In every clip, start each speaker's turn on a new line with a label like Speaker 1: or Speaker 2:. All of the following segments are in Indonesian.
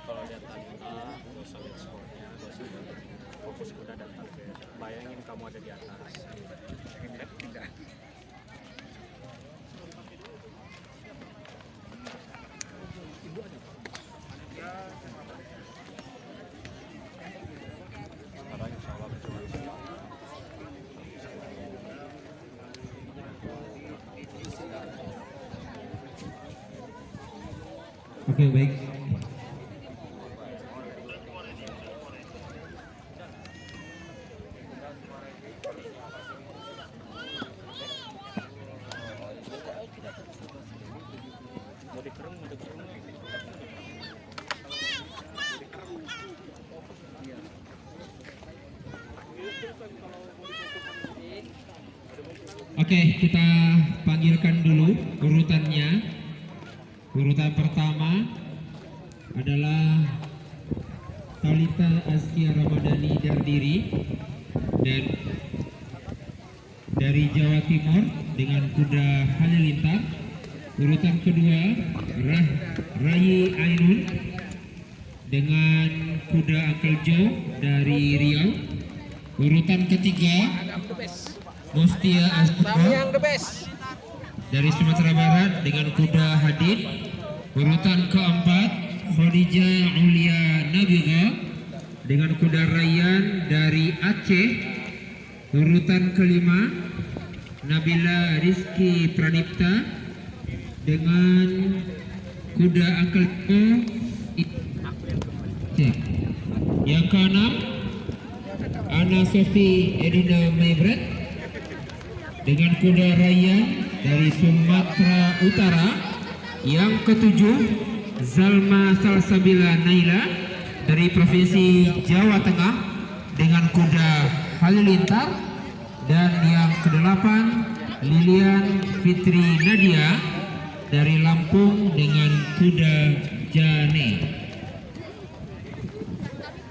Speaker 1: Kalau lihat tadi gak usah lihat skornya, gak usah fokus kuda dan target. Bayangin kamu ada di atas. Tidak. Ibu ada Pak? Sekarang insya Allah berjuang.
Speaker 2: Oke, baik. Oke, kita panggilkan dulu urutannya. Urutan pertama adalah Talita Askia Ramadhani Dardiri dan dari Jawa Timur dengan kuda Halilintar. Urutan kedua Rayi Ainun dengan kuda Uncle Joe dari Riau. Urutan ketiga Mustia Astuka dari Sumatera Barat dengan kuda Hadid. Urutan keempat Khadijah Aulia Nabiga dengan kuda Rayyan dari Aceh. Urutan kelima Nabila Rizky Pranipta dengan kuda Uncle Joe. Yang keenam Ana Sofi Edina Maibret dengan kuda Rayyan dari Sumatera Utara. Yang ketujuh Zalma Salsabila Naila dari Provinsi Jawa Tengah dengan kuda Halilintar. Dan yang kedelapan Lilian Fitri Nadia dari Lampung dengan kuda Jane.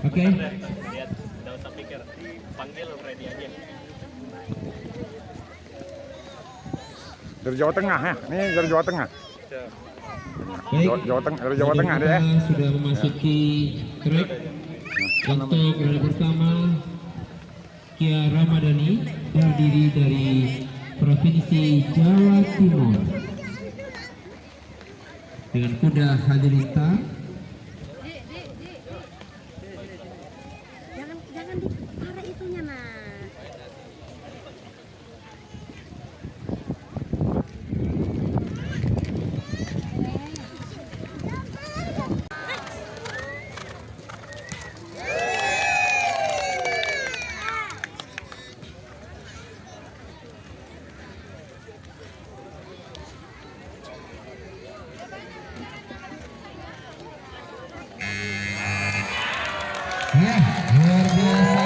Speaker 2: Oke.
Speaker 1: Lihat, tidak usah pikir, panggil Freddy aja.
Speaker 3: Dari Jawa Tengah ya, ini dari Jawa Tengah.
Speaker 2: Baik,
Speaker 3: Dari Jawa Tengah deh ya.
Speaker 2: Sudah memasuki trek untuk roda pertama. Kia Ramadhani terdiri dari Provinsi Jawa Timur dengan kuda Halilintar.
Speaker 4: Jangan ditarik itunya, Mas.
Speaker 2: Ya, luar biasa.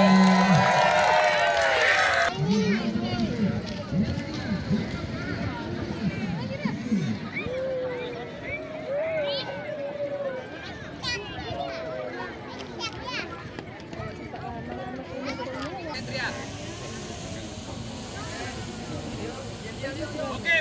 Speaker 5: Oke,